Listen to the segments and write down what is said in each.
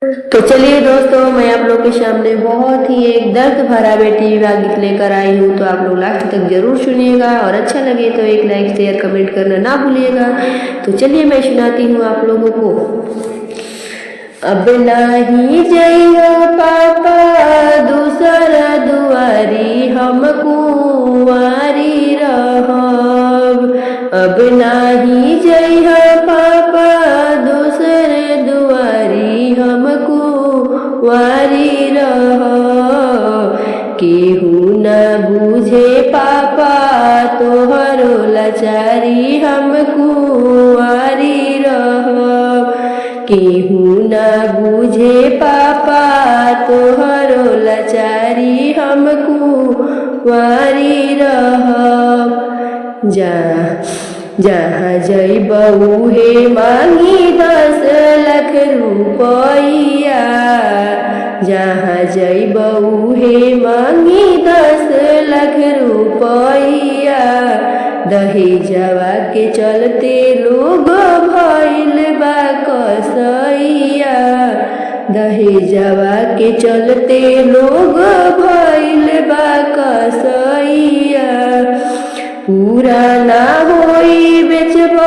तो चलिए दोस्तों, मैं आप लोग के सामने बहुत ही एक दर्द भरा बेटी गीत लेकर आई हूँ। तो आप लोग लास्ट तक जरूर सुनिएगा और अच्छा लगे तो एक लाइक शेयर कमेंट करना ना भूलिएगा। तो चलिए मैं सुनाती हूँ आप लोगों को। अब नहीं जइहा पापा दूसरा दुआरी, हम कुंवारी रहब। अब नहीं जइहा पापा दूसरे दुआरी, हम कुंवारी रहब। केहू न बुझे पापा तोहरो लाचारी, हम कुंवारी रहब। केहू न बुझे पापा तोहरो लाचारी, हम कुंवारी रहब। जहाँ जइबहु हे मांगी 10 लाख रुपया, जहाँ जइबहु हे मांगी 10 लाख रुपया। दहेजवा के चलते लोग भइल बा कसैया, दहेजवा के चलते लोग भइल बा कसैया। पूरा ना होई बेचब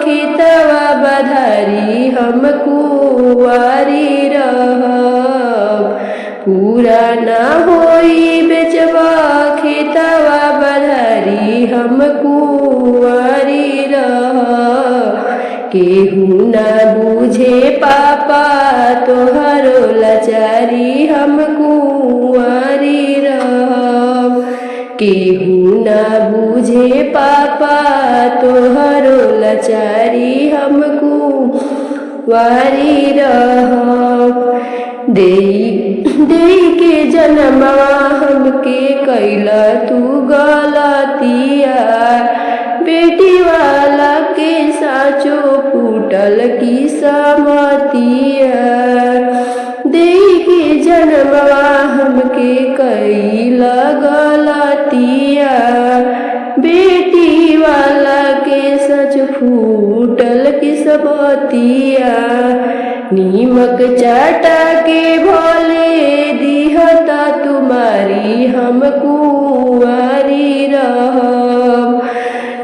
खेतवा बधारी, हम कुंवारी रहब। पूरा ना होई बेचब खेतवा बधारी, हम कुंवारी रहब। केहू न बुझे पापा तोहरो लाचारी, हम कुंवारी रहब। केहू न बुझे पापा तोहरो लाचारी, हम कुंवारी रहब। देई के जनमवा हमके कैला तू गलतिया, बेटी वाला के साचो फूटल की समतिया। देई के जनमवा हमके कैला गलतिया, बेटी वाला के सच फूटल की समतिया। नीमक चाटा के भोले दिहता तुम्हारी, हम कुंवारी रहब।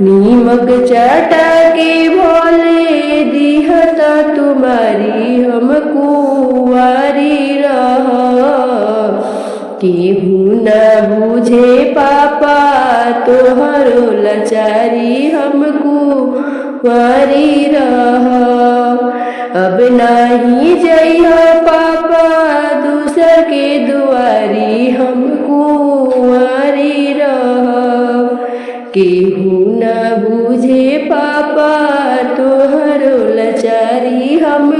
नीमक चाटा के भोले दिहता तुम्हारी, हम कुंवारी रहब। केहू न बुझे पापा तोहरो लाचारी, हम कुंवारी रहब। अब नहीं जइहा पापा दूसर के दुआरी, हम कुंवारी रहब। केहू न बुझे पापा तोहरो लाचारी, हम